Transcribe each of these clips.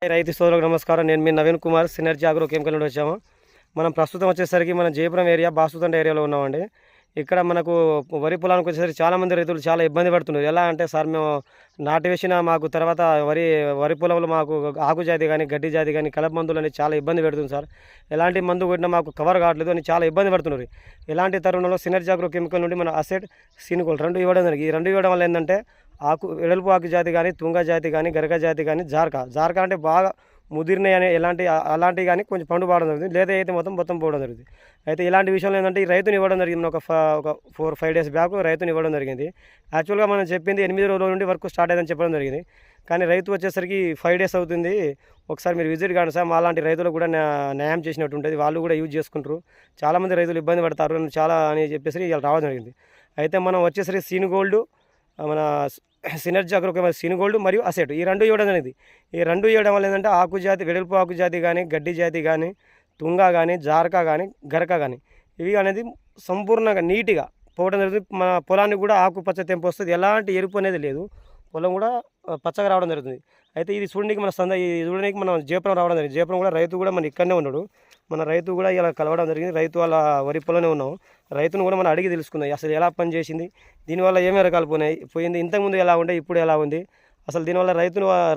రైతు సోదరులకు నమస్కారం. నేను మీ Naveen Kumar, Synergy Agro Chemical నుండి వచ్చాము. మనం ప్రస్తుతం వచ్చేసరికి మన జయపురం ఏరియా, బాసుతండ ఏరియాలో ఉన్నామండి. ఇక్కడ మనకు వరి పొలానికి వచ్చేసరికి చాలామంది రైతులు చాలా ఇబ్బంది పడుతున్నారు. ఎలా అంటే సార్, మేము నాటు వేసిన మాకు తర్వాత వరి పొలంలో మాకు ఆకు జాతి కానీ గడ్డి జాతి కానీ కలప మందులు అని చాలా ఇబ్బంది పెడుతుంది సార్. ఎలాంటి మందు కొట్టినా మాకు కవర్ కావట్లేదు అని చాలా ఇబ్బంది పడుతున్నారు. ఇలాంటి తరుణంలో సినర్జీ అగ్రో కెమికల్ నుండి మన అసెట్, సినుగోల్డ్ రెండు ఇవ్వడం జరిగింది. ఈ రెండు ఇవ్వడం వల్ల ఏంటంటే వెడల్పు ఆకు జాతి కానీ, తుంగ జాతి కానీ, గరక జాతి కానీ, జార్కా అంటే బాగా ముదిరినాయి అని అలాంటివి కానీ కొంచెం పండు పోవడం జరుగుతుంది, లేదా అయితే మొత్తం పోవడం జరుగుతుంది. అయితే ఇలాంటి విషయంలో ఏంటంటే ఈ రైతుని ఇవ్వడం జరిగింది. ఒక 4-5 డేస్ బ్యాక్ రైతుని ఇవ్వడం జరిగింది. యాక్చువల్గా మనం చెప్పింది 8 రోజుల నుండి వర్క్ స్టార్ట్ అయ్యిందని చెప్పడం జరిగింది. కానీ రైతు వచ్చేసరికి 5 డేస్ అవుతుంది. ఒకసారి మీరు విజిట్ కాండి సార్. మా లాంటి రైతులకు కూడా న్యాయం చేసినట్టు ఉంటుంది. వాళ్ళు కూడా యూజ్ చేసుకుంటారు. చాలామంది రైతులు ఇబ్బంది పడతారు చాలా అని చెప్పేసి ఇలా రావడం జరిగింది. అయితే మనం వచ్చేసరికి సినుగోల్డ్, మన సినర్జీ అగ్రో సినుగోల్డ్ మరియు అసెట్ ఈ రెండు ఇవ్వడం అనేది. ఈ రెండు ఇవ్వడం వల్ల ఏంటంటే ఆకు జాతి, వెడల్పు ఆకు జాతి కానీ, గడ్డి జాతి కానీ, తుంగ కానీ, జార్కా కానీ, గరక కానీ ఇవి అనేది సంపూర్ణంగా నీట్గా పోవడం జరుగుతుంది. మన పొలానికి కూడా ఆకు పచ్చ తెంపు వస్తుంది. ఎలాంటి ఎరుపు అనేది లేదు. పొలం కూడా పచ్చగా రావడం జరుగుతుంది. అయితే ఇది చూడడానికి చూడడానికి మనం జయపురం రావడం జరిగింది. జయపురం కూడా రైతు కూడా మన ఇక్కడనే ఉన్నాడు. మన రైతు కూడా ఇలా కలవడం జరిగింది. రైతు వాళ్ళ వరి పొలంలోనే ఉన్నాం. రైతును కూడా మనం అడిగి తెలుసుకుందాం అసలు ఎలా పని చేసింది, దీనివల్ల ఏమేమి రకాలు పోయింది, ఇంతకుముందు ఎలా ఉండే ఇప్పుడు ఎలా ఉంది, అసలు దీనివల్ల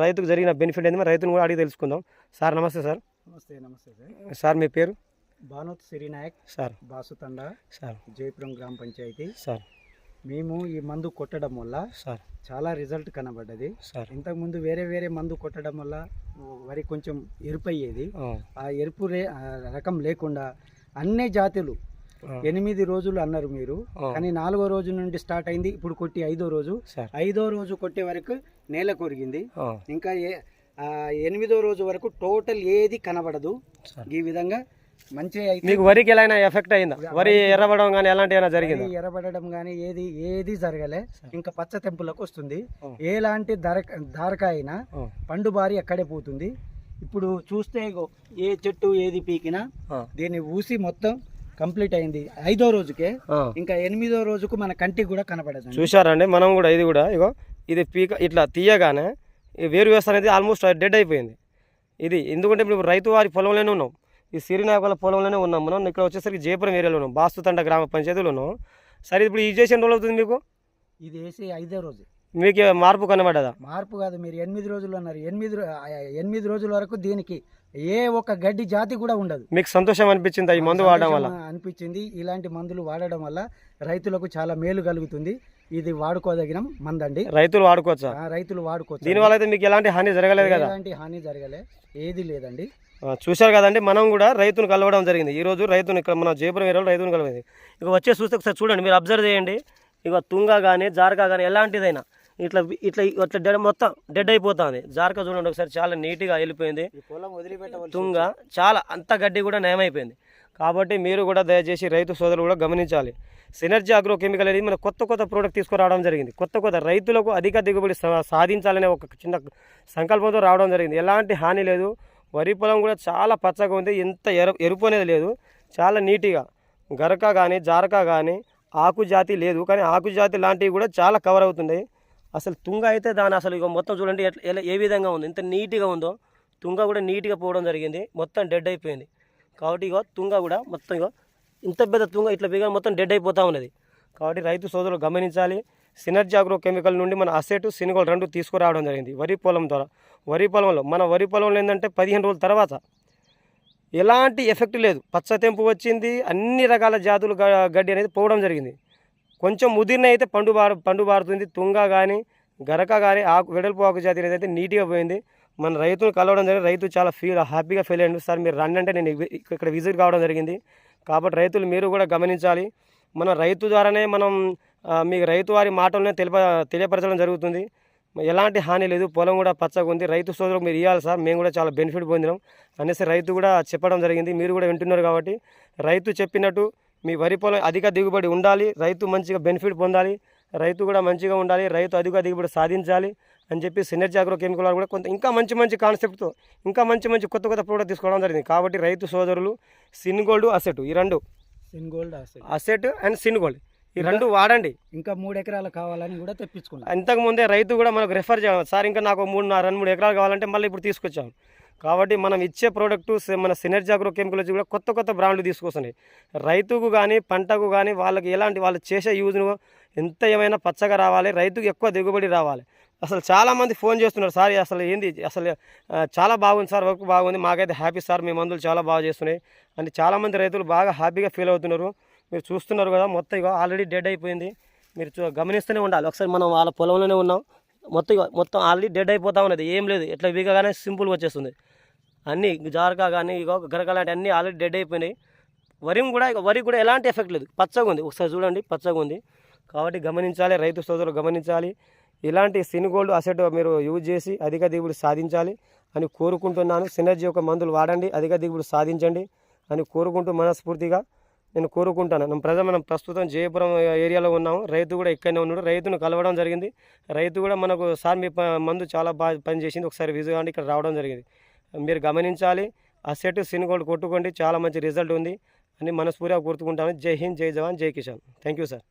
రైతుకు జరిగిన బెనిఫిట్ ఏంది, రైతును కూడా అడిగి తెలుసుకుందాం. సార్ నమస్తే సార్. నమస్తే సార్. సార్ మీ పేరు? భానోత్ సిరినాయక్ సార్, బాసుతండ సార్, జయపురం గ్రామ పంచాయతీ సార్. మేము ఈ మందు కొట్టడం వల్ల సార్ చాలా రిజల్ట్ కనబడ్డది సార్. ఇంతకుముందు వేరే మందు కొట్టడం వల్ల వరి కొంచెం ఎరుపు అయ్యేది. ఆ ఎరుపు రకం లేకుండా అన్ని జాతులు 8 రోజులు అన్నారు మీరు, కానీ 4వ రోజు నుండి స్టార్ట్ అయింది. ఇప్పుడు కొట్టి 5వ రోజు, 5వ రోజు కొట్టే వరకు నేల కొరిగింది. ఇంకా 8వ రోజు వరకు టోటల్ ఏది కనబడదు. ఈ విధంగా మంచిగా మీకు వరికి ఎలా ఎఫెక్ట్ అయిందా? వరి ఎర్రబడడం కానీ ఎలాంటి అయినా జరిగింది? ఎర్రబడడం కానీ ఏది జరగలే. ఇంకా పచ్చ తెంపులకు వస్తుంది. ఎలాంటి ధారక అయినా పండు బారి అక్కడే పోతుంది. ఇప్పుడు చూస్తే ఏ చెట్టు ఏది పీకినా దీన్ని ఊసి మొత్తం కంప్లీట్ అయింది 5వ రోజుకే. ఇంకా 8వ రోజుకు మన కంటికి కూడా కనపడదు. చూసారండి, మనం కూడా ఇది పీక ఇట్లా తీయగానే ఈ వేరు వ్యవస్థ అనేది ఆల్మోస్ట్ డెడ్ అయిపోయింది. ఇది ఎందుకంటే ఇప్పుడు రైతు వారి పొలంలోనే ఉన్నాం. ఈ సిరినాయకుల పొలంలోనే ఉన్నాం. మనం ఇక్కడ వచ్చేసరికి జయపురం ఏరియాలో ఉన్నాం, బాస్తుతండ గ్రామ పంచాయతీలో ఉన్నాం. సరే, ఇప్పుడు ఈ చేసిన రోజులు అవుతుంది మీకు? ఇది వేసి 5వ రోజు. మీకు మార్పు కనబడ్డదా? మార్పు కాదు, మీరు 8 రోజులు అన్నారు. 8 రోజుల వరకు దీనికి ఏ ఒక్క గడ్డి జాతి కూడా ఉండదు. మీకు సంతోషం అనిపించిందా ఈ మందు వాడడం వల్ల? అనిపించింది. ఇలాంటి మందులు వాడడం వల్ల రైతులకు చాలా మేలు కలుగుతుంది. ఇది వాడుకోదగిన మందండి. రైతులు వాడుకోవచ్చా? రైతులు వాడుకోవచ్చు. దీనివల్ల అయితే మీకు ఎలాంటి హాని జరగలేదు కదా? ఎలాంటి హాని జరగలే, ఏది లేదండి. చూశారు కదండి, మనం కూడా రైతును కలవడం జరిగింది. ఈరోజు రైతును ఇక్కడ మన జయపురం ఏరియాలో రైతును కలవలేదు. ఇక వచ్చే చూస్తే ఒకసారి చూడండి, మీరు అబ్జర్వ్ చేయండి. ఇక తుంగ కానీ జార్కా కానీ ఎలాంటిదైనా ఇట్లా మొత్తం డెడ్ అయిపోతుంది. జార్కా చూడండి ఒకసారి, చాలా నీట్గా వెళ్ళిపోయింది. తుంగ చాలా అంత గడ్డి కూడా నయమైపోయింది. కాబట్టి మీరు కూడా దయచేసి రైతు సోదరులు కూడా గమనించాలి. సినర్జీ అగ్రో కెమికల్ అనేది మన కొత్త ప్రోడక్ట్ తీసుకురావడం జరిగింది. కొత్త రైతులకు అధిక దిగుబడి సాధించాలనే ఒక చిన్న సంకల్పంతో రావడం జరిగింది. ఎలాంటి హాని లేదు. వరి పొలం కూడా చాలా పచ్చగా ఉంది. ఎంత ఎరుపు అనేది లేదు. చాలా నీట్గా గరక కానీ జారక కానీ ఆకు జాతి లేదు, కానీ ఆకు జాతి లాంటివి కూడా చాలా కవర్ అవుతున్నాయి. అసలు తుంగ అయితే దాని అసలు మొత్తం చూడండి ఏ విధంగా ఉంది, ఎంత నీట్గా ఉందో. తుంగ కూడా నీట్గా పోవడం జరిగింది, మొత్తం డెడ్ అయిపోయింది. కాబట్టి తుంగ కూడా మొత్తం ఇంత పెద్ద తుంగ ఇట్లా బిగా మొత్తం డెడ్ అయిపోతూ ఉన్నది. కాబట్టి రైతు సోదరులు గమనించాలి. సినర్జీ అగ్రో కెమికల్ నుండి మన అసెట్, సినుగోల్డ్ రెండు తీసుకురావడం జరిగింది వరి పొలం ద్వారా. వరి పొలంలో ఏంటంటే 15 రోజుల తర్వాత ఎలాంటి ఎఫెక్ట్ లేదు. పచ్చ తెంపు వచ్చింది, అన్ని రకాల జాతులు గడ్డి అనేది పోవడం జరిగింది. కొంచెం ముదిరిన అయితే పండు బారుతుంది. తుంగ కానీ గరక కానీ వెడల్పు ఆకు జాతి అనేది అయితే నీట్గా పోయింది. మన రైతును కలవడం జరిగింది. రైతు చాలా హ్యాపీగా ఫీల్ అయ్యింది. సార్ మీరు రండి అంటే నేను ఇక్కడ విజిట్ కావడం జరిగింది. కాబట్టి రైతులు మీరు కూడా గమనించాలి. మన రైతు ద్వారానే మనం మీకు రైతు వారి మాటలనే తెలియపరచడం జరుగుతుంది. ఎలాంటి హాని లేదు. పొలం కూడా పచ్చగా ఉంది. రైతు సోదరులకు మీరు ఇవ్వాలి సార్, మేము కూడా చాలా బెనిఫిట్ పొందినాం అనేసి రైతు కూడా చెప్పడం జరిగింది. మీరు కూడా వింటున్నారు. కాబట్టి రైతు చెప్పినట్టు మీ వరి పొలం అధిక దిగుబడి ఉండాలి, రైతు మంచిగా బెనిఫిట్ పొందాలి, రైతు కూడా మంచిగా ఉండాలి, రైతు అధిక దిగుబడి సాధించాలి అని చెప్పి సినర్జీ అగ్రో కెమికల్ కూడా ఇంకా మంచి కాన్సెప్ట్తో ఇంకా మంచి కొత్త ప్రోడక్ట్ తీసుకోవడం జరిగింది. కాబట్టి రైతు సోదరులు సినుగోల్డ్, అసెట్ ఈ రెండు, సినుగోల్డ్ అసెట్ అండ్ సినుగోల్డ్ ఈ 2 వాడండి. ఇంకా 3 ఎకరాలు కావాలని కూడా తెప్పించుకున్నాం. ఇంతకుముందే రైతు కూడా మనకు రెఫర్ చేయాలి సార్, ఇంకా నాకు 2-3 ఎకరాలు కావాలంటే మళ్ళీ ఇప్పుడు తీసుకొచ్చాం. కాబట్టి మనం ఇచ్చే ప్రోడక్టు మన సినర్జీ అగ్రో కెమికల్ వచ్చి కూడా కొత్త బ్రాండ్లు తీసుకొస్తున్నాయి. రైతుకు కానీ పంటకు కానీ వాళ్ళకి ఎలాంటి వాళ్ళు చేసే యూజ్ను ఎంత ఏమైనా పచ్చగా రావాలి, రైతుకు ఎక్కువ దిగుబడి రావాలి. అసలు చాలామంది ఫోన్ చేస్తున్నారు సార్, అసలు ఏంది అసలు చాలా బాగుంది సార్, వర్క్ బాగుంది, మాకైతే హ్యాపీ సార్, మీ మందులు చాలా బాగా చేస్తున్నాయి అని చాలామంది రైతులు బాగా హ్యాపీగా ఫీల్ అవుతున్నారు. మీరు చూస్తున్నారు కదా, మొత్తం ఇక ఆల్రెడీ డెడ్ అయిపోయింది. మీరు గమనిస్తూనే ఉండాలి. ఒకసారి మనం వాళ్ళ పొలంలోనే ఉన్నాం, మొత్తం ఆల్రెడీ డెడ్ అయిపోతూ ఉన్నది, ఏం లేదు, ఎట్లా వీగగానే సింపుల్గా వచ్చేస్తుంది. అన్నీ జారకా కానీ ఇక గరక లాంటి అన్నీ ఆల్రెడీ డెడ్ అయిపోయినాయి. వరి కూడా ఎలాంటి ఎఫెక్ట్ లేదు, పచ్చగా ఉంది. ఒకసారి చూడండి, పచ్చగా ఉంది. కాబట్టి గమనించాలి, రైతు సోదరులు గమనించాలి. ఇలాంటి సిన్గోల్డ్ అసెట్ మీరు యూజ్ చేసి అధిక దిగుబడి సాధించాలి అని కోరుకుంటున్నాను. సినర్జీ యొక్క మందులు వాడండి, అధిక దిగుబడి సాధించండి అని కోరుకుంటూ మనస్ఫూర్తిగా నేను కోరుకుంటాను. మనం ప్రస్తుతం జయపురం ఏరియాలో ఉన్నాము. రైతు కూడా ఇక్కడనే ఉన్నాడు. రైతును కలవడం జరిగింది. రైతు కూడా మనకు సార్ మీ మందు చాలా బాగా పనిచేసింది, ఒకసారి విజిట్ కాండి, ఇక్కడ రావడం జరిగింది. మీరు గమనించాలి, అసెట్ సిన్గోల్డ్ కొట్టుకోండి, చాలా మంచి రిజల్ట్ ఉంది అని మనస్ఫూర్తిగా కోరుకుంటాను. జై హింద్, జై జవాన్, జై కిసాన్. Thank you sir.